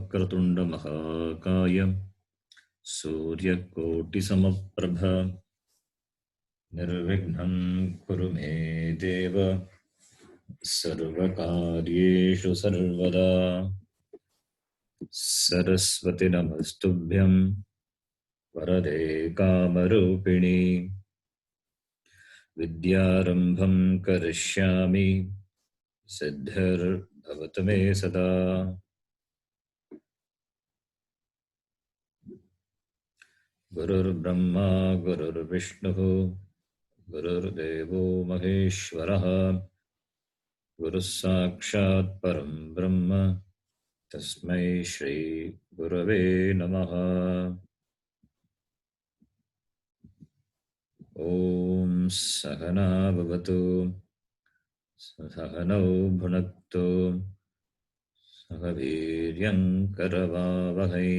वक्रतुंड महाकाय सूर्यकोटिसमप्रभ निर्विघ्नं कुरु मे देव सर्वकार्येषु सर्वदा। सरस्वती नमस्तुभ्यं वरदे कामरूपिणी विद्यारंभं करिष्यामि सिद्धिर्भवतु मे सदा। गुरुर्ब्रह्मा गुरुर्विष्णुः गुरुर्देवो महेश्वरः गुरुः साक्षात् परं ब्रह्म तस्मै श्री गुरवे नमः। ॐ सहना भवतु सहनौ भुनक्तु सह वीर्यं करवावहै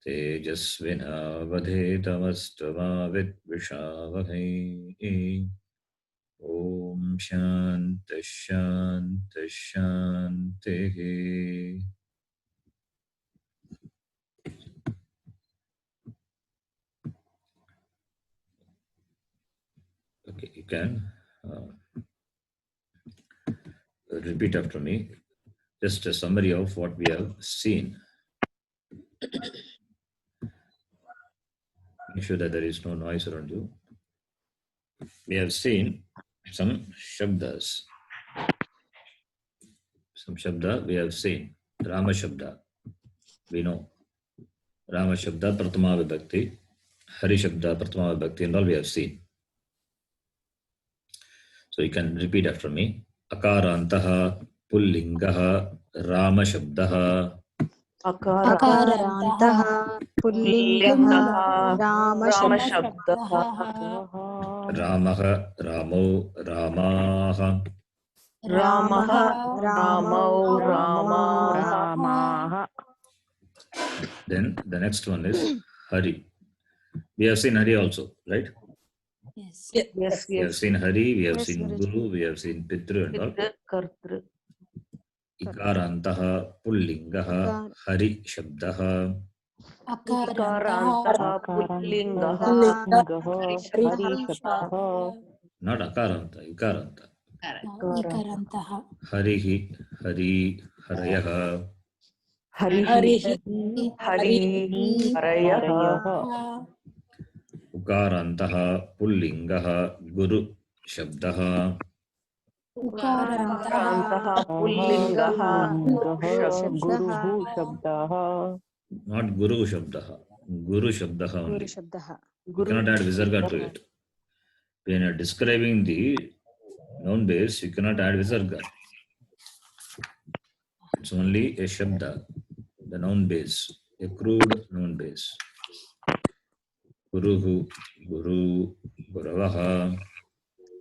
तेजस्विनावधेतमस्तु मा विद्विषावहै। ॐ शान्तिः शान्तिः शान्तिः। Okay, you can repeat after me. Just a summary of what we have seen. Make sure that there is no noise around you. We have seen some shabdas. Some shabda we have seen. Rama shabda. We know. Rama shabda pratama vibhakti. Hari shabda pratama vibhakti and all we have seen. So you can repeat after me. Akarantaha pullingaha Rama shabdaha. अकारान्तः पुल्लिङ्गः रामशब्दः रामः रामौ रामाः रामः रामौ रामाः. Then the next one is Hari. We have seen Hari also, right? Yes. We have seen Hari, we have seen Guru, we have seen Pitru and all. Ikarantaha pullingaha Hari shabdaha. अकारान्तः पुल्लिङ्गः Not Akaranta, Ikaranta. इकारान्तः Harihi, Hari, Harayaha. हरिः हरयः Ukarantaha pullingaha Guru shabdaha. उकारान्तः पुल्लिङ्गः Not Guru shabdaha. Guru shabdaha only. You cannot add visarga to it. When you are describing the noun base, you cannot add visarga. It's only a shabda, the noun base, a crude noun base. Guruhu, Guru, Guravaha.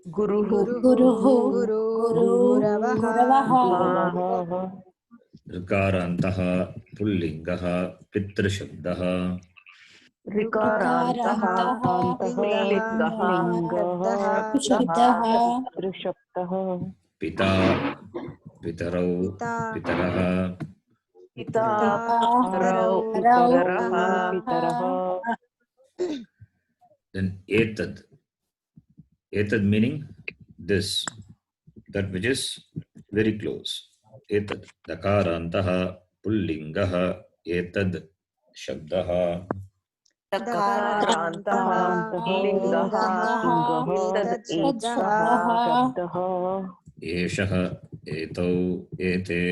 गुरुः गुरवः Rikarantaha pullingaha Pitru shabdaha. ऋकारान्तः पुल्लिङ्गः शब्दः Pita, Pitarau, Pitaraha. पिता पितरः Then etad. Etad meaning this, that which is very close. Etad. Dakarantaha pullingaha etad shabdaha. अकारान्तः पुल्लिङ्गः शब्दः एषः एतौ एते.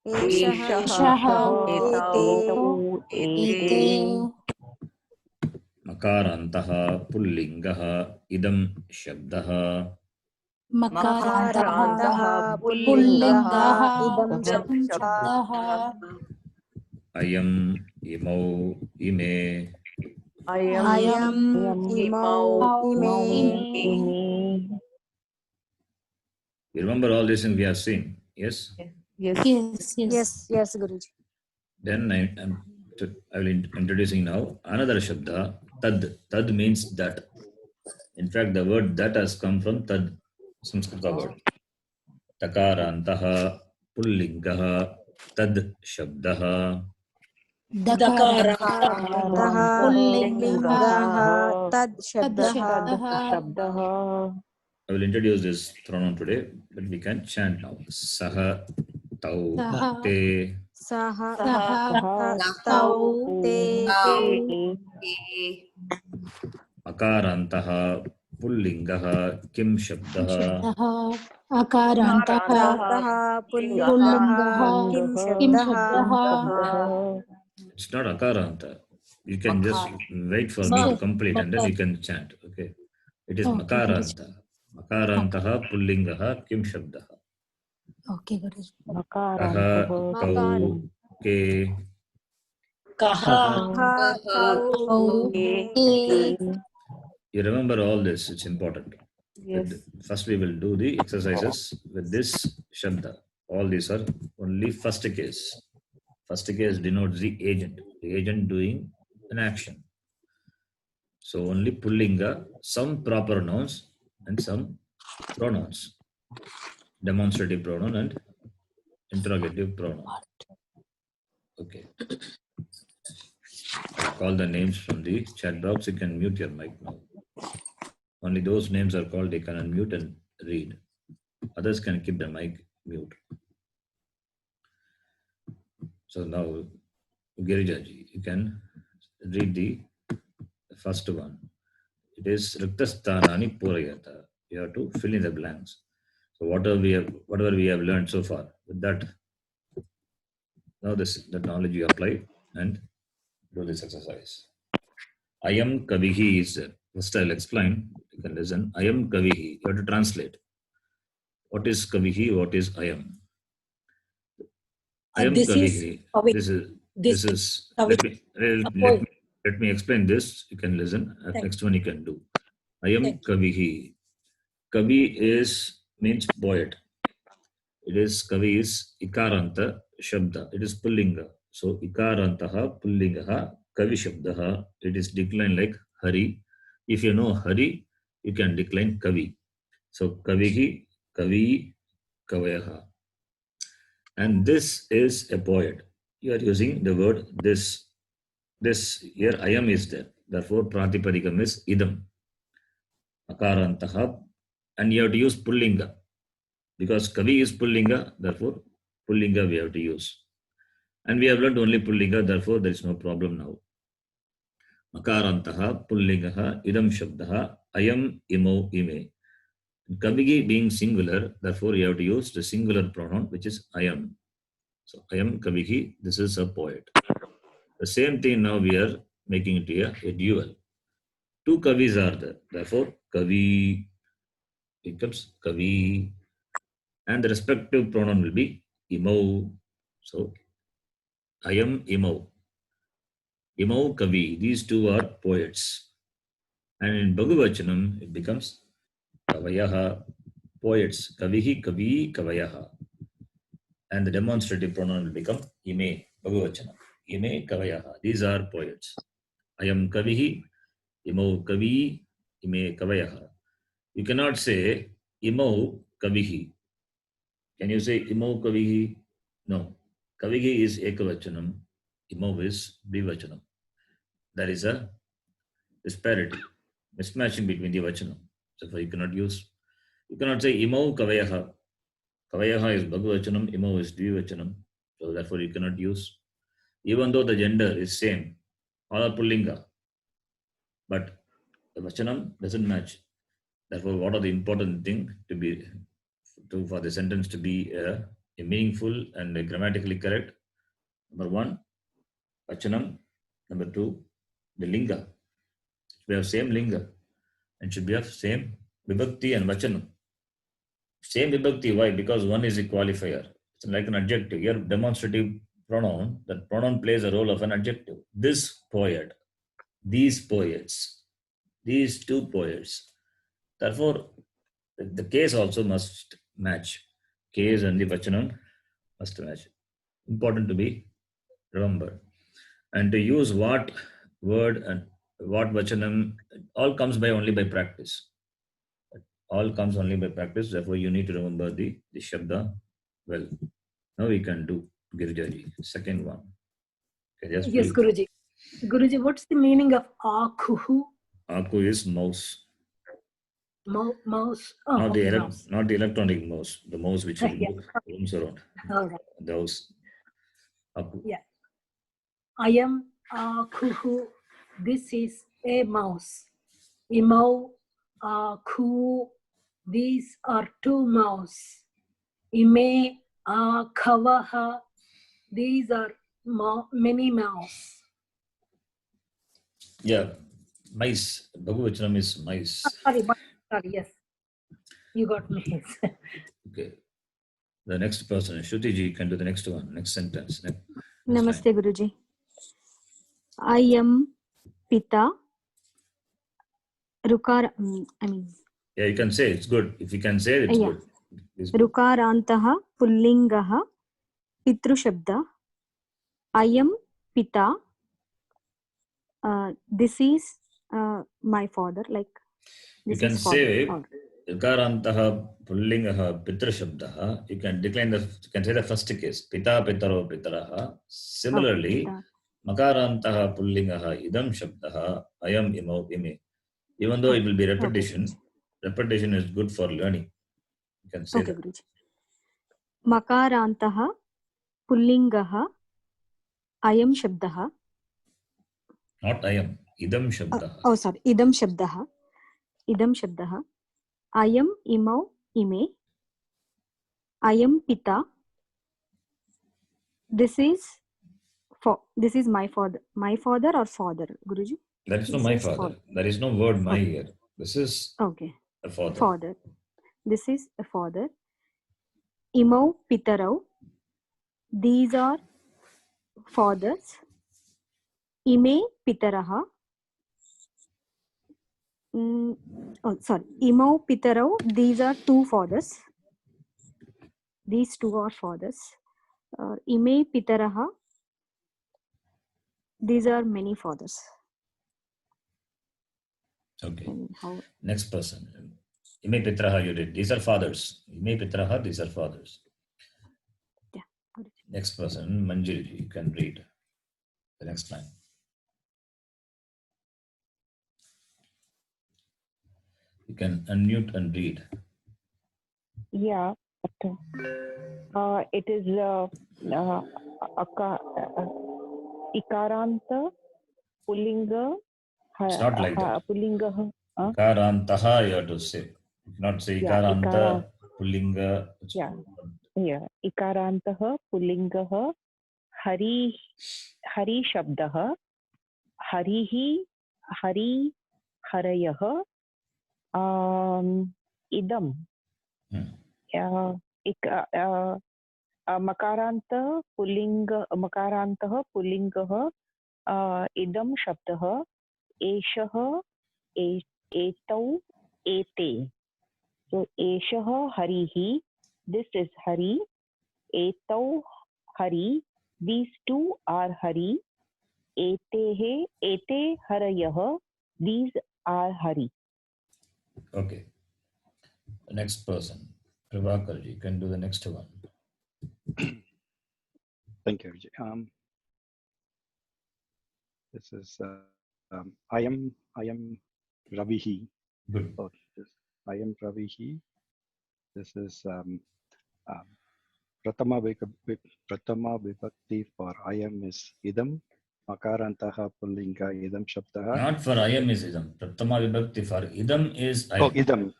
एषः एतौ एते मकारान्तः पुल्लिङ्गः इदं शब्दः. मकारान्तः पुल्लिङ्गः इदं शब्दः अयम् इमौ इमे. अयम् इमौ इमे. You remember all this and we have seen, yes? Yes, Guruji. Then I will introducing now another shabda, tad. Tad means that. In fact, the word that has come from tad, Sanskrita word. Takarantaha pullingaha tad shabdaha. दकारन्तः पुल्लिङ्गः तद् शब्दः शब्दः I will introduce this pronoun today, but we can chant now. Saha, tau, te. सः तौ ते Akarantaha pullingaha kim shabdaha. अकारान्तः पुल्लिङ्गः किं शब्दः It's not akaranta. You can just wait for me to complete and then you can chant. Okay. It is makaranta. Makarantaha pullingaha kim shabdaha. Okay Guruji Kaha, tau, ke. You remember all this, it's important. Yes. First we will do the exercises with this shabda. All these are only first case. First case denotes the agent doing an action. So only pullinga, some proper nouns and some pronouns. Demonstrative pronoun and interrogative pronoun. Okay. Call the names from the chat box. You can mute your mic now. Only those names are called, they can unmute and read. Others can keep the mic mute. So now, Girijaji, you can read the first one. It is Riktastanani Purayata. You have to fill in the blanks. So whatever we have learned so far, with that, now that knowledge you apply and do this exercise. I am Kavihi is there. First I'll explain. You can listen. I am Kavihi. You have to translate. What is Kavihi? What is I am? I am Kavihi. This is. Let me explain this. You can listen. Next one you can do. I am Kavihi. Kavi means poet. It is Kavi is Ikaranta Shabda. It is Pullinga. So Ikarantaha Pullingaha Kavi Shabdaha. It is declined like Hari. If you know Hari, you can decline Kavi. So Kavihi, Kavi, Kavayaha. And this is a poet. You are using the word this. This here I am is there. Therefore Pratipadikam is idam. Akarantaha. And you have to use Pullinga. Because Kavi is Pullinga, therefore Pullinga we have to use. And we have learned only Pullinga, therefore there is no problem now. Makarantaha, Pullingaha, idam shabdaha, ayam, imo, ime. Kavigi being singular, therefore you have to use the singular pronoun which is ayam. So ayam Kavigi, this is a poet. The same thing now we are making it here a dual. Two Kavis are there, therefore Kavi becomes Kavi. And the respective pronoun will be imo. So I am imo. Imo Kavi. These two are poets. And in Bhagavachanam, it becomes Kavayaha, poets. Kavihi, Kavi, Kavayaha. And the demonstrative pronoun will become ime, Bhagavachanam. Ime, Kavayaha. These are poets. I am Kavihi, imo Kavi, ime Kavayaha. You cannot say imo Kavihi. Can you say imo Kavihi? No. Kavihi is ekavachanam. Imo is dvivachanam. There is a disparity, mismatching between the vachanam. So you cannot say imo Kavayaha. Kavayaha is bhagavachanam, imo is dvivachanam. So therefore you cannot use, even though the gender is same, all are pullinga. But the vachanam doesn't match. Therefore, what are the important thing for the sentence to be a meaningful and grammatically correct? Number one, vachanam. Number two, the linga. We have same linga and should be of same vibhakti and vachanam. Same vibhakti, why? Because one is a qualifier. It's like an adjective. Here, demonstrative pronoun, that pronoun plays a role of an adjective. This poet, these poets, these two poets. Therefore, the case also must match. Case and the vachanam must match. Important to be remembered. And to use what word and what vachanam, all comes only by practice. All comes only by practice. Therefore, you need to remember the shabda well. Now we can do. Girjaji. Second one. Okay, just Yes, read. Guruji. Guruji, what's the meaning of akuhu? Aku is mouse. Mouse. Oh, Not okay, the mouse. not the electronic mouse. The mouse which will Yeah. roams around. All right. Those. Aku. Yeah. I am akuhu. This is a mouse. Imau aku. These are two mouse. Ime kavaha. These are many mouse. Yeah. Mice. Bhagavachanam is mice. Sorry, yes. You got me. Okay. The next person, Shruti ji, can do the next one. Next sentence. Next Namaste, line. Guruji. I am Pita. Yeah, you can say it's good. If you can say it, it's Yeah. good. It's good. Rukarantaha Pullingaha Pitrushabda. I am Pita. This is my father. Like You this can is father. say Or- Yakarantaha Pullingaha Pitrashabdaha. You can decline you can say the first case. Pita Pitaro Pitaraha. Similarly, Pita. Makarantaha Pullingaha Idam Shabdaha Ayam Imau Ime. Even though it will be repetition, repetition is good for learning. You can say Okay, that. Guruji. Makarantaha Pullingaha Ayam Shabdaha. Not Ayam. Idam Shabdaha. Oh, sorry. Idam Shabdaha. Idam Shabdaha. Ayam Imau Ime. Ayam Pita. This is my father. My father or father, Guruji? There is no This my is father. father. There is no word my Okay. here. This is Okay. a father. Father. This is a father. Imau Pitarau. These are fathers. Ime Pitaraha. Sorry. Imau Pitarau. These are two fathers. These two are fathers. Ime Pitaraha. These are many fathers. Okay. And how? Next person. Ime Pitraha you did. These are fathers. Ime Pitraha, these are fathers. Yeah. Guruji. Next person, Manjiri, you can read the next line. You can unmute and read. Yeah. Okay. It is Ikaranta Pullinga. It's not like that. Pullinga. Ikarantaha you have to say. You cannot say Yeah, Ikaranta, Pullinga. Yeah. Yeah. Ikarantaha Pullingaha Hari Shabdaha Harihi Hari Harayaha Idam. Makaranta Makarantaha Pullingaha Idam Shabdaha Eshaha Etau Ete. So Eshaha Harihi, this is Hari. Etau Hari, these two are Hari. Etehe Ete Harayaha, these are Hari. Okay. The next person, Prabhakar, you can do the next one. Thank you, Vijay. This is I am Ravihi. Good. Oh, I am Ravihi. This is Pratama Vibhakti for I am is Idam. Makarantaha Pullinga Idam Shabdaha. Not for Ayam is Idam. Pratama Vibhakti for Idam is Ayam. Oh, Idam.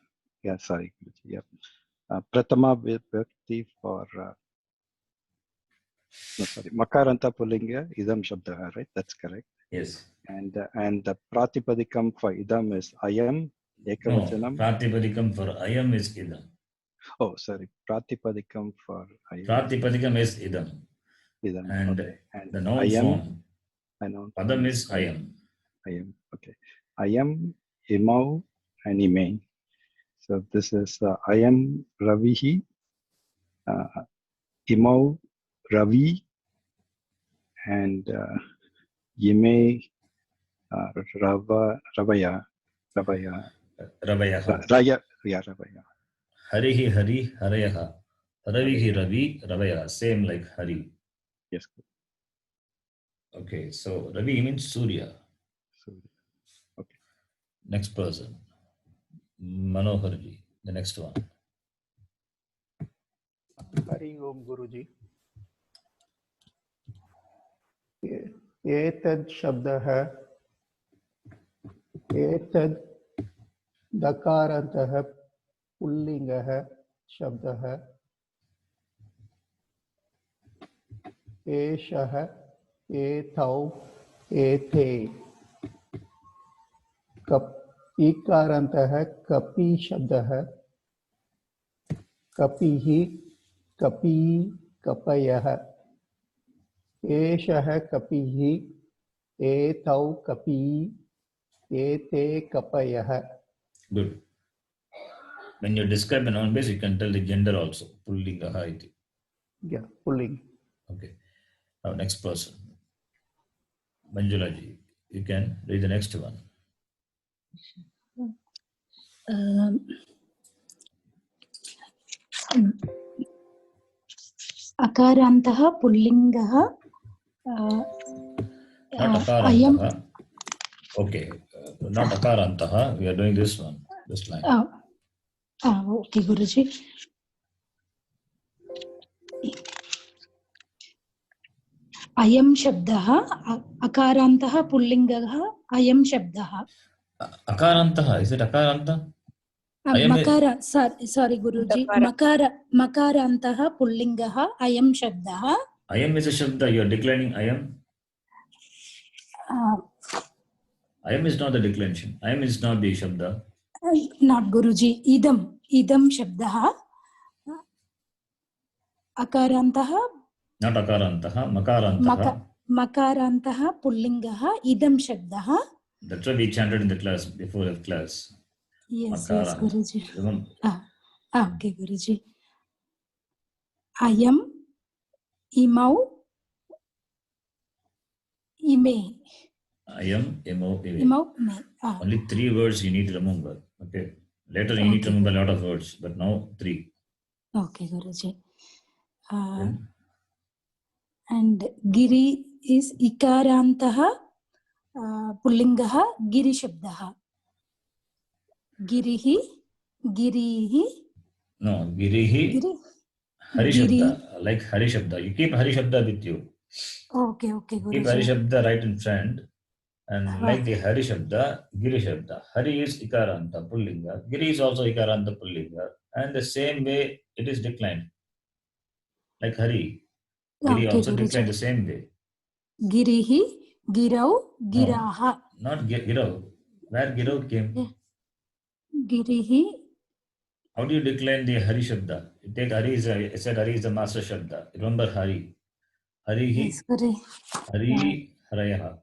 Yeah, sorry. Yeah. Pratama Vibhakti for no, sorry. Makaranta Pullinga Idam Shabdaha, right? That's correct. Yes. And the Pratipadikam for Idam is Ayam. No, Ekavachanam. Pratipadikam for Ayam is Idam. Oh, sorry. Pratipadikam for Ayam. Pratipadikam is Idam. Idam. And Okay. And the noun Ayam, form, I know. Padam is Ayam. Ayam. Okay. Ayam, Imau, and Ime. So this is Ayam Ravihi, Imau Ravi, and Ime Ravaya. Ravayaha. Ravaya. Harihi Hari Harayaha. Ravihi Ravi Ravayaha. Same like Hari. Yes. Okay, so Ravi means Surya. Surya. Okay. Next person. Manoharji, the next one. Hari Om guruji एतद् शब्दः एतद् दकारान्तः पुल्लिङ्गः शब्दः एषः एतौ एते cup ईकारान्तः कपि शब्दः कपिः कपी कपयः एषः कपिः एतौ कपी एते कपयः. Good. When you describe a noun base, you can tell the gender also. Pullingaha iti. Yeah, pulling. Okay. Now next person. Manjulaji, you can read the next one. अकारान्तः पुल्लिङ्गः Not akarantaha. Okay. Not akarantaha. We are doing this one. This line. Okay guruji. अयं शब्दः अकारान्तः पुल्लिङ्गः अयं शब्दः. Akarantaha. Is it akaranta? मकार sorry गुरुजी. मकारान्तः पुल्लिङ्गः अयं शब्दः. Ayam is a shabda. You are declining ayam. Ayam is not the declension. Ayam is not the shabda. Not गुरुजी. इदं शब्दः अकारान्तः Not akarantaha. Makarantaha. मकारान्तः पुल्लिङ्गः इदं शब्दः. That's what we chanted in the class before the class. Yes, Makaranta. Guruji. Remember? Okay guruji. अयम् इमौ इमे. Ayam, emo, ime. इमौ may. Only 3 words you need to remember. Okay. Later you need to remember a lot of words, but now 3. Okay, Guruji. Then, And Giri is Ikarantaha Pullingaha Giri Shabdaha. Girihi, Girihi. no, Girihi, Giri. Hari Giri. Shabda, like Hari Shabda. You keep Hari Shabda with you. Okay, Keep Hari Guruji. Shabda right in front. And like the Hari Shabda, Giri Shabda. Hari is Ikaranta, Pullinga. Giri is also Ikaranta, Pullinga. And the same way it is declined. Like Hari. Giri Okay, also declined the Guruji. same way. Girihi, Girau, Giraha. Not Girau. Where Girau came? Girihi. How do you decline the Hari Shabda? You take Hari is I said Hari is the master Shabda. Remember Hari. Harihi, Yes, Guru. Hari, Harayaha.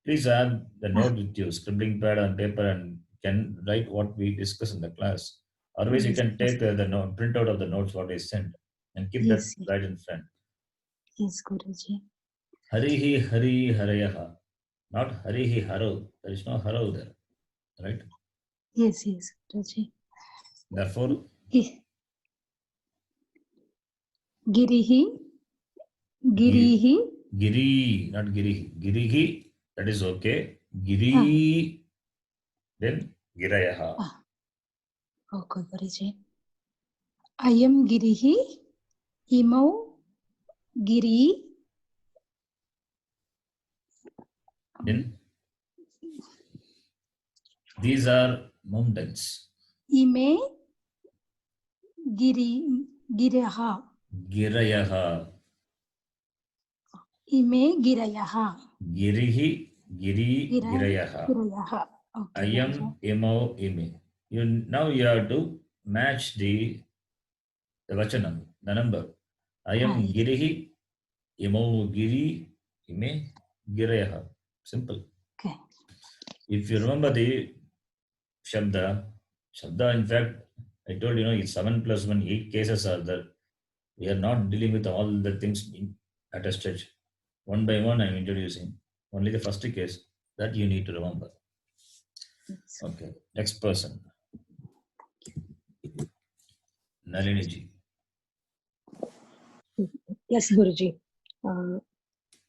Please have the note with you, scribbling pad and paper, and can write what we discuss in the class. Otherwise, you can take the note, print out of the notes what is sent and keep Yes, that right in front. Yes, Guruji. Harihi, Hari, Harayaha. Not Harihi, Haro. There is no Haro there. Right? Yes, Guruji. Therefore, Girihi, Girihi. Giri, not Girihi. Girihi, that is okay. Giri, then Girayaha. Okay, Guruji. Ayam Girihi, Imau Giri. Then these are mountains. Ime Giraha. Girayaha. Ime Girayaha. Girihi, Giri, Girayaha. Girayaha. Okay. Ayam, Imo, Ime. Now you have to match the vachanam, the number. Ayam Right. Girihi, Imo Giri, Ime Girayaha. Simple. Okay. If you remember the Shabda, in fact, I told you, it's 7 plus 1, 8 cases are there. We are not dealing with all the things at a stretch. One by one, I'm introducing. Only the first case that you need to remember. Yes. Okay, next person. Nalini ji. Yes, Guruji.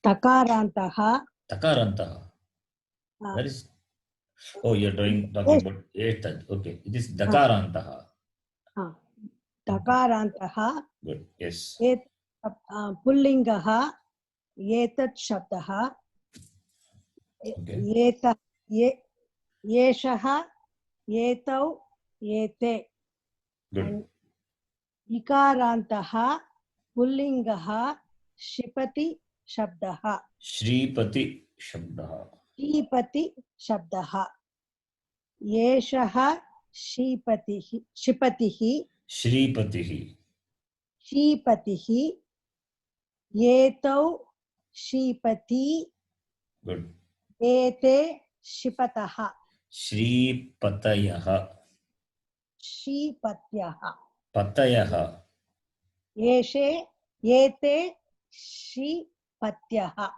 Takarantah. Takarantah. That is. Oh, you're talking about etad. Okay, it is Dakarantah. Takarantah. Good. Yes. Pullingah. Etat shabdah. Okay. Yeshah. Etau. Ete. Good. Ikarantah. Pullingah. Shipati shabdah. Shripati Shabdah. Shipati shabdah. Yeshah. Shipatihi. Shripatihi. Shipatihi. Etau. Shipati. Good. Ete. Shipataha. Shripatayaha. Shipatyaha. Patayaha. Eshe. Ete. Shipatyaha.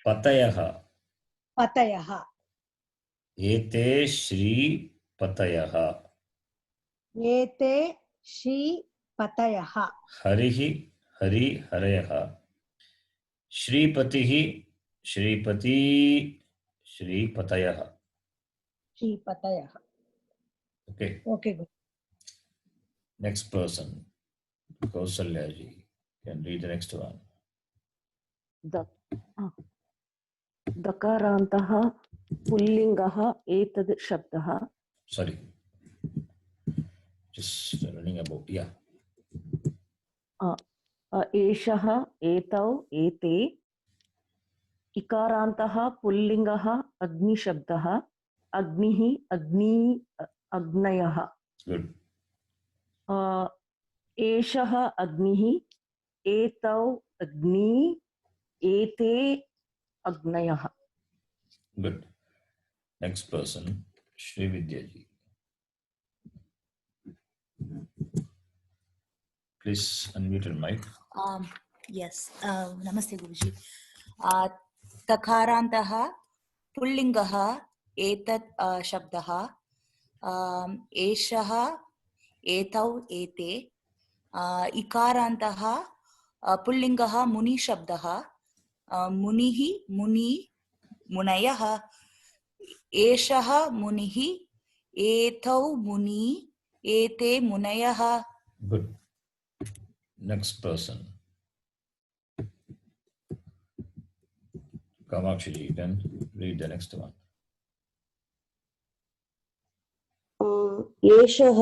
Patayaha. Patayaha. Ete Shripatayaha. Ete. Shipatayaha. Harihi. Hari Harayaha. Shripatihi. Shripati. Shripatayaha. Shipatayaha. Okay. Okay, good. Next person. Kausalyaji. Can read the next one. दकारान्तः पुल्लिङ्गः एतद् शब्दः Sorry. Just running about. Yeah. एषः एतौ एते इकारान्तः पुल्लिङ्गः अग्निशब्दः अग्निः अग्नि अग्नयः Good. एषः अग्निः एतौ अग्नि एते अग्नयः Good. Next person. Shri Vidyaji. Please unmute your mic. Yes. Namaste, Guruji. Takarantah pullingah etat shabdah eshah etau ete ikarantah pullingah muni shabdah munihi muni munayah eshah munihi etau muni ete munayah. Good. Next person. Kamakshi, you can read the next one. एषः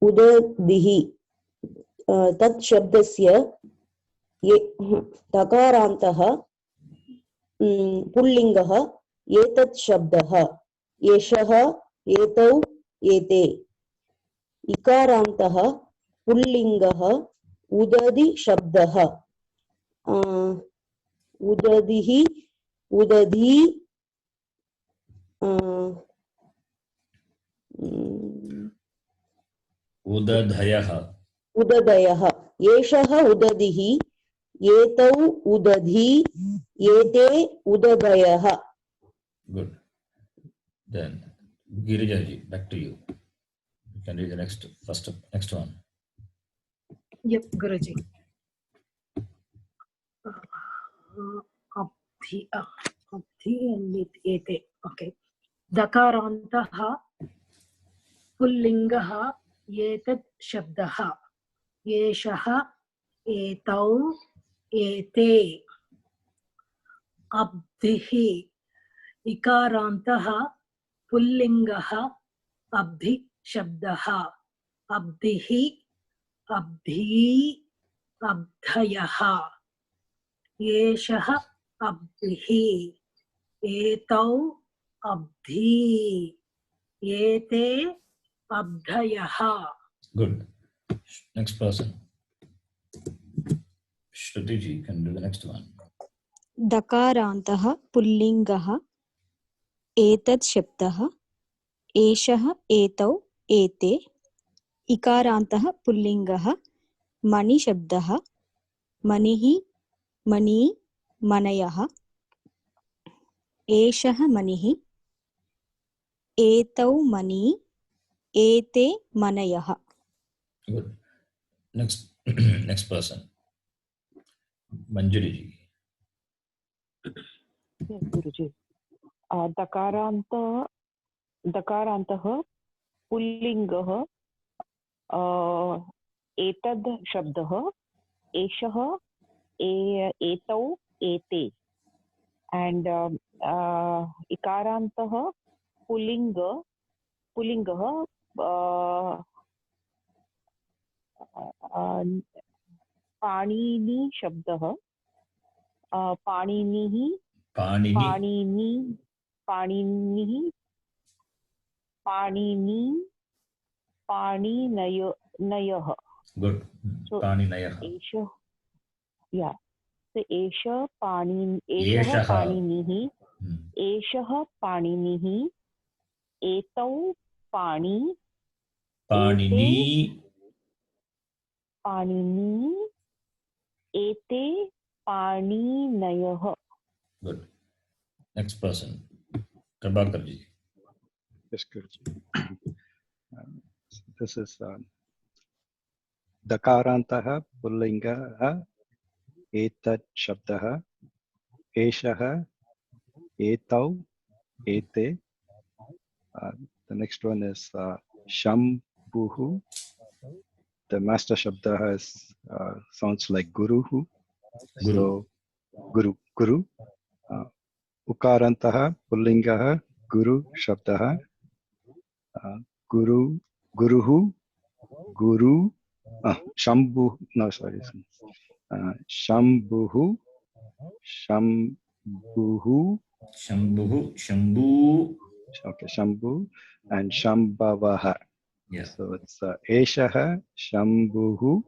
उदधिः तत् शब्दस्य तकारान्तः पुल्लिङ्गः एतत् शब्दः एषः एतौ एते इकारान्तः पुल्लिङ्गः उदधि शब्दः उदधिः उदधि Udadhayah. उदधयः एषः उदधिः एतौ उदधि एते उदधयः. Good. Then Girijaji, back to you. You can read the next one. Yep, Guruji. Abdhi and ete. Okay. Dakarantah pullingah etat shabdah yeshah etau ete abdhihi ikarantah pullingah abdhi shabdah abdhihi abdhi abdhayaha yeshah abdhihi etau abdhi ete abdhayaha. Good. Next person. Shrutiji, you can do the next one. दकारान्तः पुल्लिङ्गः एतत् शब्दः एषः एतौ एते इकारान्तः पुल्लिङ्गः मणिशब्दः मणिः मणि मनयः एषः मणिः एतौ मणि एते मनयः. Good. Next person. Manjuri ji. Yes, Guruji. दकारान्तः पुल्लिङ्गः एतद् शब्दः एषः एतौ एते and इकारान्तः पुल्लिङ्गः पाणिनि शब्दः पाणिनिः पाणिनयः. Good. So Paninayah. एषः एषः एषः. पाणिनिः एषः पाणिनिः एतौ पाणिनी एते पाणिनयः. Good. Next person. Prabhakarji. Yes, Guruji. This is Dakarantah Pullinga Etat Shabdah Eshah Etau Ete. The next one is Shambhuhu. The master Shabdah is sounds like Guruhu. So Guru. Ukarantah Pullinga Guru Shabdah Guruhu Guru Shambhu. No, sorry. Shambhu. Okay, Shambhu and Shambhavaha. Yes. So it's Eshaha Shambhu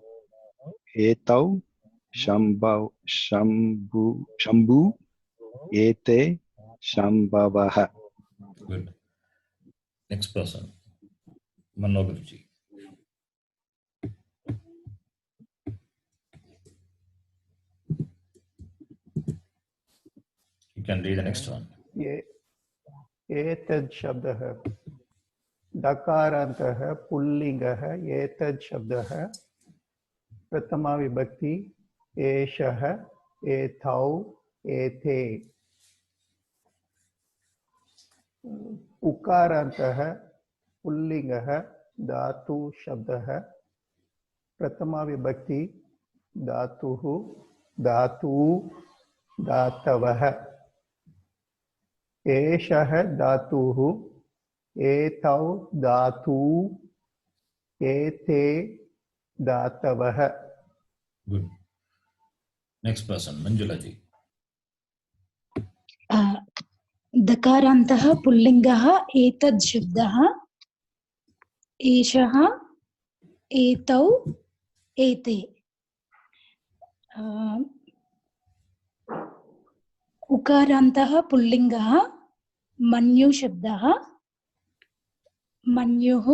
Etau Shambhu Ete Shambhavaha. Good. Next person. Manoguruji. You can read the next one. एतद् शब्दः दकारान्तः पुल्लिङ्गः एतद् शब्दः प्रथमा विभक्ति एषः एतौ एते उकारान्तः पुल्लिङ्गः धातु शब्दः प्रथमा विभक्ति धातुः धातु धातवः एषः धातुः एतौ धातु एते धातवः. Good. Next person, Manjula ji. दकारान्तः पुल्लिङ्गः एतद् शब्दः एषः एतौ एते उकारान्तः पुल्लिङ्गः मन्यु शब्दः मन्युः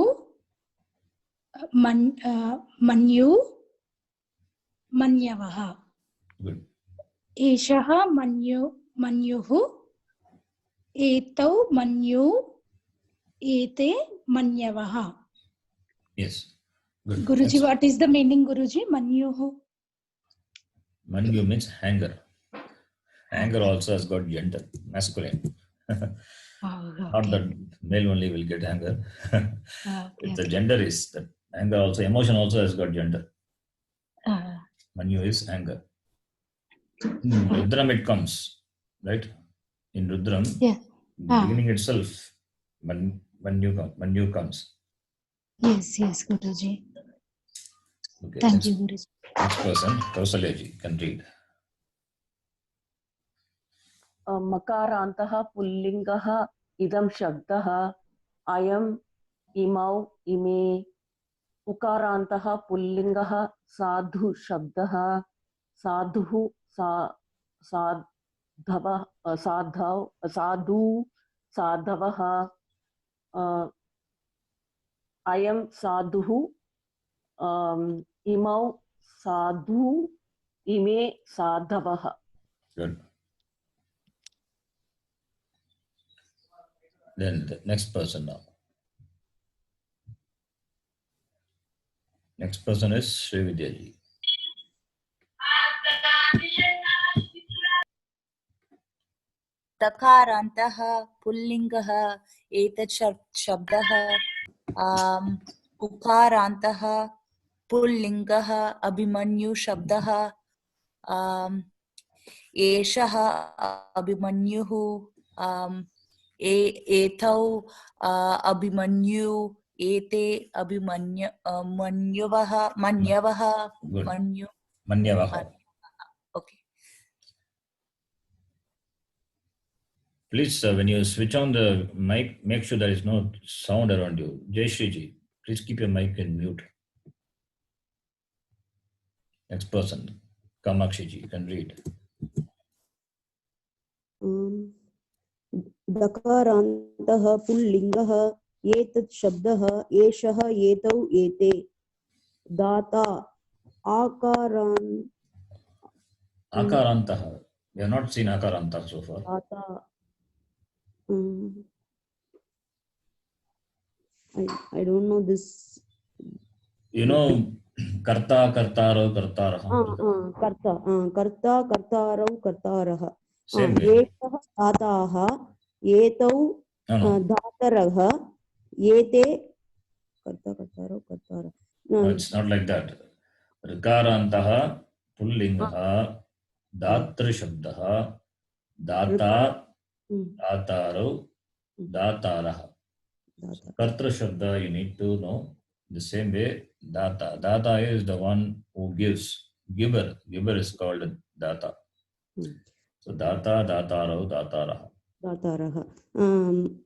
मन्यु मन्यवः. Good. एषः मन्युः एतौ मन्यु एते मन्यवः. Yes. Good. Guruji, Next. what is the meaning, Guruji? Manyuhu. Manyu means hanger. Hanger also has got gender, masculine. Not that male only will get anger. It's the gender is that anger also, emotion also has got gender. Manyu is anger. In Rudram it comes, right? In Rudram, beginning itself, Manyu comes. Yes, Guruji. Okay, Thank you, Guruji. Next person, Kausalya ji, can read. मकारान्तः पुल्लिङ्गः इदं शब्दः अयम् इमौ इमे उकारान्तः पुल्लिङ्गः साधु शब्दः साधुः साधु साधवः अयं साधुः इमौ साधु इमे साधवः. Good. Then the next person now. Next person is Srividya ji. तकारान्तः पुल्लिङ्गः एतत् शब्दः उकारान्तः पुल्लिङ्गः अभिमन्यु शब्दः एषः अभिमन्युः एतौ अभिमन्यु एते मन्यवः मन्यवः. Okay. Please, when you switch on the mic, make sure there is no sound around you. Jayashree ji, please keep your mic in mute. Next person, Kamakshi ji, you can read. दकारान्तः पुल्लिङ्गः एतत् शब्दः एषः एतौ एते दाता Akarantah. We have not seen Akarantah so far. दाता I don't know this. You know, Karta, Kartaro, Kartaraha. कर्ता कर्तारौ कर्तारः Same way. एषः दाताः एतौ No. दातरः एते कर्ता कर्तारौ कर्तारः No, it's not like that. Rikarantaha, Pullingaha, Datra Shabdaha, Data, Dataro, Dataraha. Kartra Shabda, you need to know the same way. Data. Data is the one who gives. Giver. Giver is called Data. So Data, Dataro, Dataraha. दातारः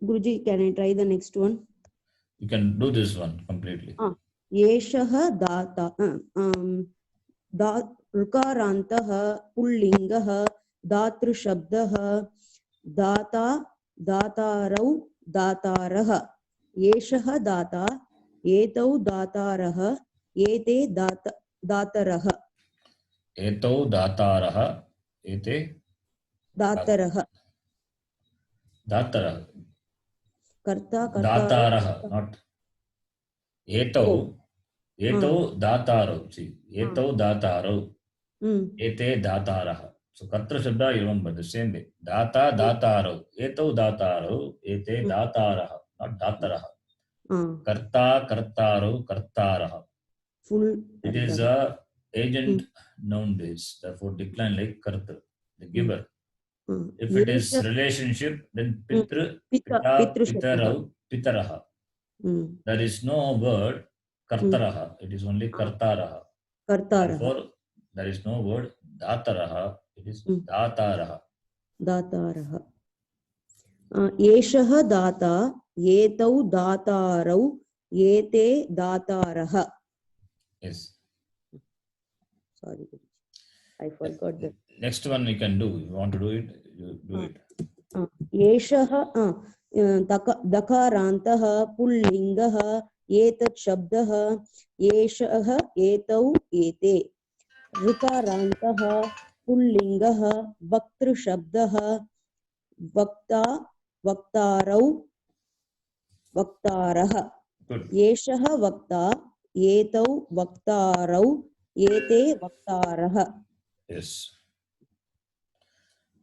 Guruji, can I try the next one? You can do this one completely. एषः दाता ऋकारान्तः पुल्लिङ्गः दातृशब्दः दाता दातारौ दातारः एषः दाता एतौ दातारः एते दातरः एतौ दातारः एते दातरः दातरः कर्ता दातारः not एतौ दातारौ. See, एतौ दातारौ एते दातारः. So Kartra Shabda, you remember the same way. Data datarau. Etau datarau. Ete dataraha. Not dataraha. Karta kartarau kartaraha. Full. It is a agent noun base. Therefore decline like karta, the giver. If it is relationship, then pitra, pita, pitarau, pitaraha. There is no word kartaraha. It is only kartaraha. Therefore, there is no word dataraha. It is dataraha. दातारः एषः दाता एतौ दातारौ एते दातारः. Yes. Sorry, I forgot that. Next one you can do. You want to do it? You do it. एषः दकारान्तः पुल्लिङ्गः एतत् शब्दः एषः एतौ एते ऋकारान्तः पुल्लिङ्गः वक्तृशब्दः वक्ता वक्तारौ वक्तारः एषः वक्ता एतौ वक्तारौ एते वक्तारः. Yes.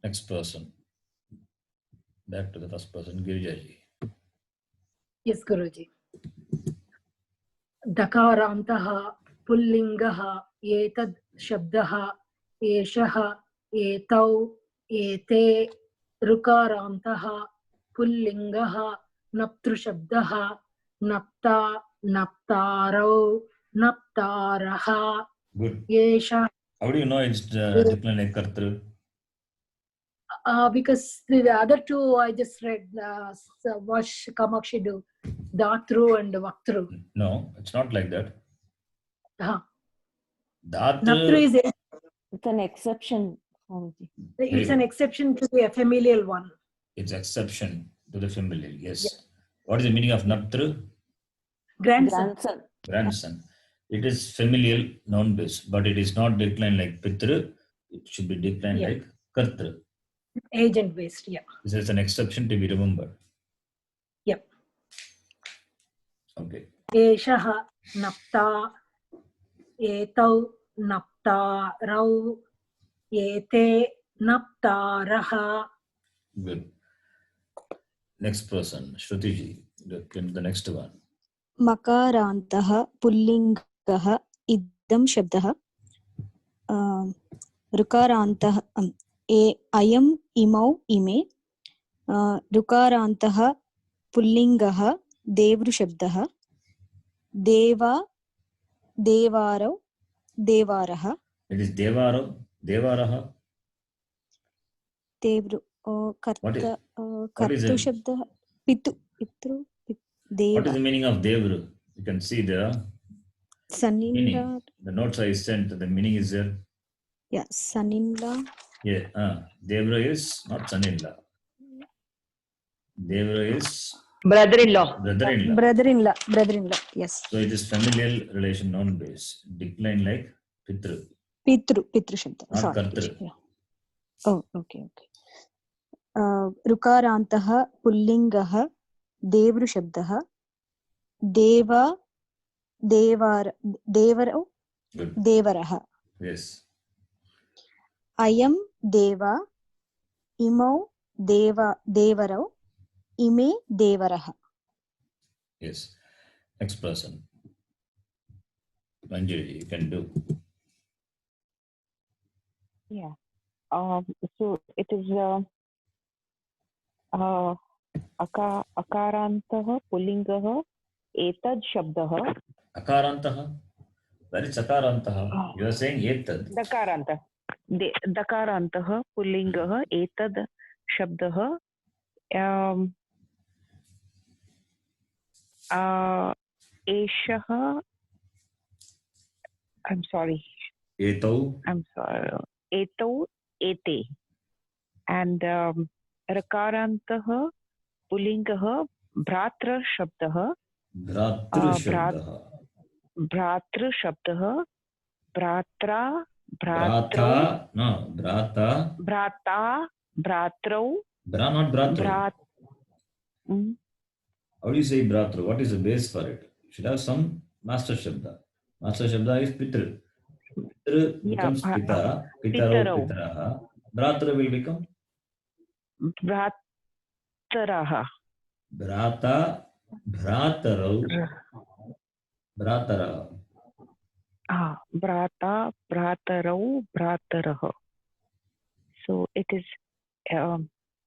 Next person. Back to the first person, Girijaji. Yes, Guruji. Dakarantah pullingah etad shabdah एषः एतौ एते ऋकारन्तः पुल्लिङ्गः नप्तृशब्दः नप्ता नप्तारौ नप्तारः एषः. How do you know it's declined like kartru? Because the other two I just read, what Kamakshi do, Datru and Vaktru. No, it's not like that. Natru is it's an exception. It's an exception to the familial one. It's exception to the familial. Yes. Yeah. What is the meaning of Naptru? Grandson. Grandson. It is familial noun base, but it is not declined like Pitru. It should be declined like Kartru. Agent based, yeah. This is an exception to be remembered. Yep. Okay. Eshaha napta etau naptarau ete naptaraha Good. Next person, Shruti ji. The next one. मकारान्तः पुल्लिङ्गः इदं शब्दः ऋकारान्तः अयम् इमौ इमे ऋकारान्तः पुल्लिङ्गः देवृशब्दः देवा देवारौ देवारः It is Devaro, Devaraha. देवृ What कर्ता is- कर्तृशब्दः पितृ पितृ What Dev is the meaning of Devru? You can see the सनिन्द्र meaning. The notes I sent, the meaning is there. yeah सनिन्द्र Yeah, Devru is not son-in-law. Devru is Brother-in-law. brother-in-law. brother-in-law yes So it is familial relation, noun base. Decline like Pitru, पितृ शब्द not sorry Kartru. yeah. oh okay ऋकारान्तः पुल्लिङ्गः देवृशब्दः देव देवार देवरौ Good. देवरः Yes. अयं देवा इमौ देवरौ इमे देवरः Yes. Next person. Manjuri, you can do. Yeah. So it is अकारन्तः पुल्लिङ्गः एतद् शब्दः Akarantaha. Where is Akarantaha? You are saying Etad. दकारान्तः दकारान्तः पुल्लिङ्गः एतद् शब्दः एषः I'm sorry एतौ एते and रकारन्तः पुल्लिङ्गः भ्रातृशब्दः Bhratru-shabdaha. भ्रातृशब्दः भ्रात्रा Bhrata. No. Bhrata. भ्राता भ्रात्रौ Bra, not Bhratru. How do you say Bhratru? What is the base for it? You should have some master shabda. Master shabda is Pitru. Pitru becomes Pita. Pitaro, Pitaraha. Bhratru will become? भ्रातरः Bhrata. Bhratarau. Bhratara. भ्राता भ्रातरौ भ्रातरः so it is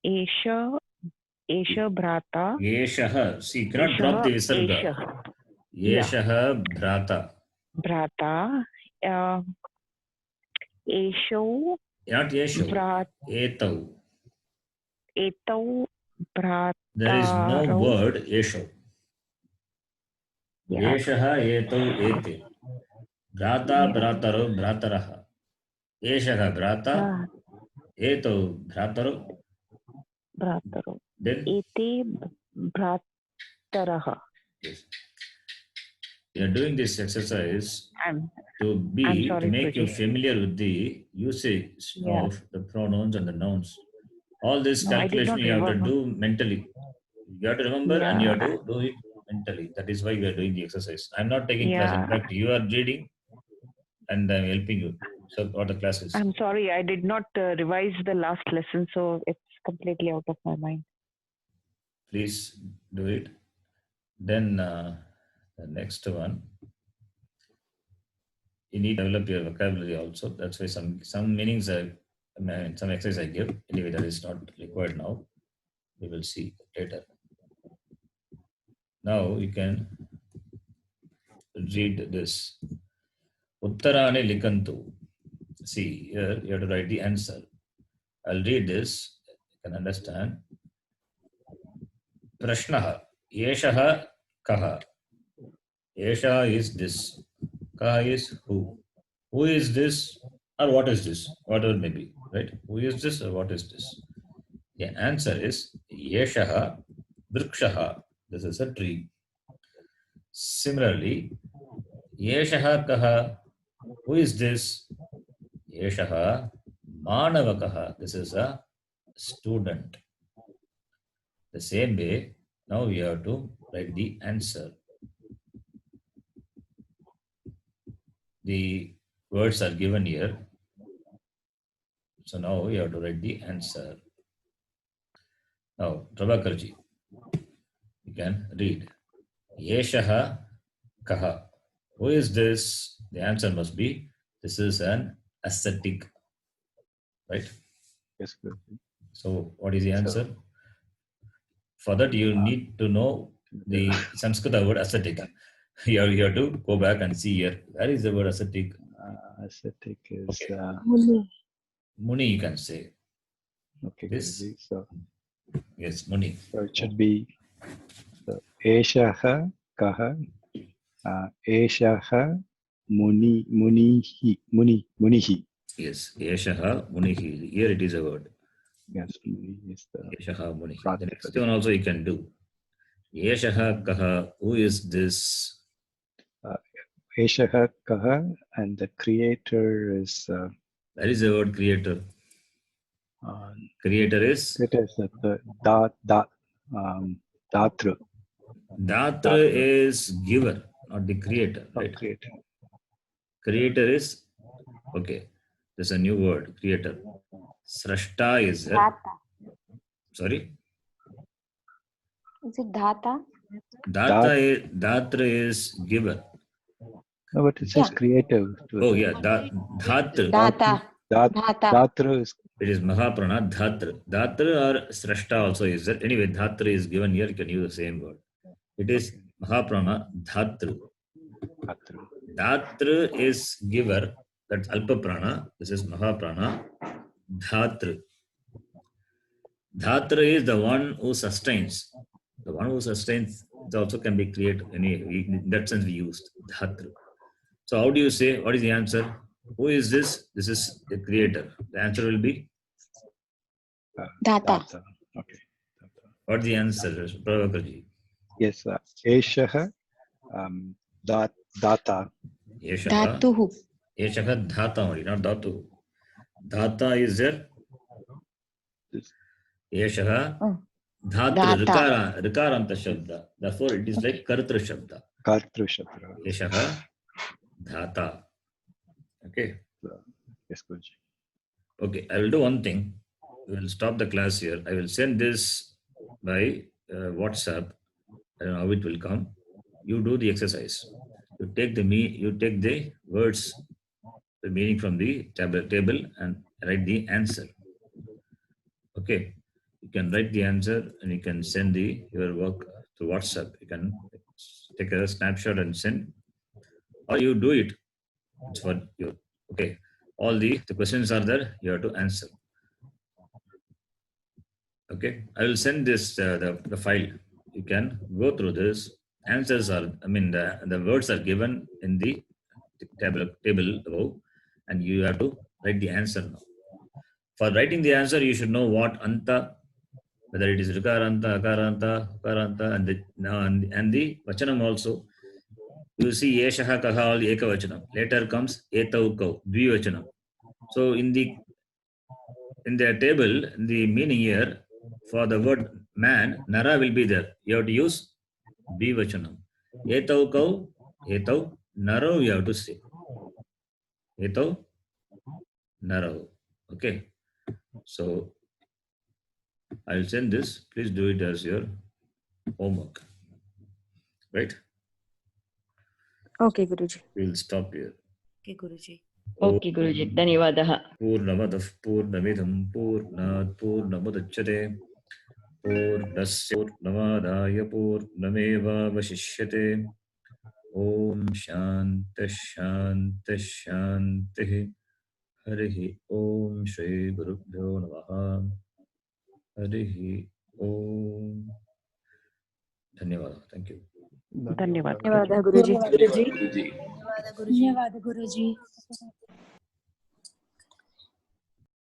एष भ्राता Yeshaha. See, you cannot drop the visarga. Yeshaha Bhrata. भ्राता एषौ Not Yeshu. Etau. एतौ भ्राता There is no word Yeshu. Yeshaha etau ete. Bhrata bhrataro bhrataraha. Yeshaha bhrata. Etau bhrataro. भ्रातरौ Then एते भ्रातरः yes. You are doing this exercise I'm to sorry, to make you Guruji. familiar with the usage of the pronouns and the nouns. All this No, I did calculation not you have to remember. do mentally. You have to remember and you have Yeah. to do it mentally. That is why we are doing the exercise. I'm not taking class. In Yeah. fact, you are reading and I'm helping you. So what the class is. I'm sorry, I did not revise the last lesson, so it's completely out of my mind. Please do it. Then the next one. You need to develop your vocabulary also. That's why some meanings are, some exercise I give. Anyway, that is not required now. We will see later. Now you can read this. Uttarani likantu. See, here you have to write the answer. I'll read this. You can understand. Prashnaha. Yeshaha kaha. Yesha is this. Kaha is who. Who is this or what is this? Whatever may be. Right? Who is this or what is this? The answer is Yeshaha Vrikshaha. This is a tree. Similarly, Yeshaha Kaha. Who is this? Yeshaha Manavakaha. This is a student. The same way, now we have to write the answer. The words are given here. So now we have to write the answer. Now, Prabhakarji, you can read. Yeshaha kaha. Who is this? The answer must be, this is an ascetic. Right? Yes, Guruji. So, what is the So- answer? For that, you need to know the Sanskrit word ascetic. You have to go back and see here. Where is the word ascetic? Ascetic is Okay. Muni, you can say. okay, This- Guruji. So Yes, Muni. it should be Eshaha kaha Eshaha munihi. Yes, Yeshaha Munihi. Here it is a word. Yes, Muni is the Yeshaha Munihi. The Pradipadi. next one also you can do. Yeshaha Kaha. Who is this? Eshaha kaha, and the creator is That is the word creator. Creator is it is the Datra. Datra is giver, not the creator, right? Creator. Creator is, okay, there's a new word, creator. Srashta is there. Dhata. Sorry? Is it Dhata? Datra is giver. No, but it says Yeah. creative. Oh yeah, Dhatra. Dhata. Dhata. Datra is It is Mahaprana, Dhatra. Dhatra or Srashta also is there. Anyway, Dhatra is given here, you can use the same word. It is Mahaprana, Dhatru. Datra. Dhatra is giver, that's Alpa Prana. This is Mahaprana, Dhatra. Dhatra is the one who sustains. The one who sustains it also can be created. In that sense, we used Dhatra. So, how do you say? What is the answer? Who is this? This is the creator. The answer will be, Dhata. Data. Okay. Data. what's the answer, Prabhakarji? Yes, Eshaha Data. Yeshaha. Dhatuhu. Yeshaha Dhata only, not Dhatu. Dhata is there. Yeshaha Oh. Dhatra, Dhata. Rikaranta Shabda. Therefore, it is like Kartra Shabda. Kartru Shabda. Yeshaha Dhata. Okay. Yes, Guruji. Okay, I will do one thing. We will stop the class here. I will send this by WhatsApp. I don't know how it will come. You do the exercise. You take the words, the meaning from the table, and write the answer. Okay, you can write the answer and you can send your work to WhatsApp. You can take a snapshot and send, or you do it. It's for you. Okay, all the questions are there. You have to answer. Okay, I will send this the file. You can go through this. Answers are, the words are given in the table above, and you have to write the answer now. For writing the answer, you should know what anta, whether it is rikaranta, akaranta, ukaranta, and the vachanam also. You see yeshaha kaha all ekavachanam. Later comes etau kau, dvivachanam. So in the table, the meaning here for the word man, nara will be there. You have to use dvivachanam. Etau kau, etau naro you have to say. Etau naro. Okay. So I'll send this. Please do it as your homework. Right? Okay, Guruji. We'll stop here. Okay, Guruji. Okay, Guruji. धन्यवादः. पूर्णमदः पूर्णमिदं पूर्णात् पूर्णमुदच्यते पूर्णस्य पूर्णमादाय पूर्णमेवावशिष्यते ॐ शान्तिः शान्तिः शान्तिः हरिः ॐ श्रीगुरुभ्यो नमः हरिः ॐ धन्यवादः थैंक यू धन्यवाद. Dhanyawad, Guruji. Dhanyawad, Guruji. Dhanyawad, Guruji.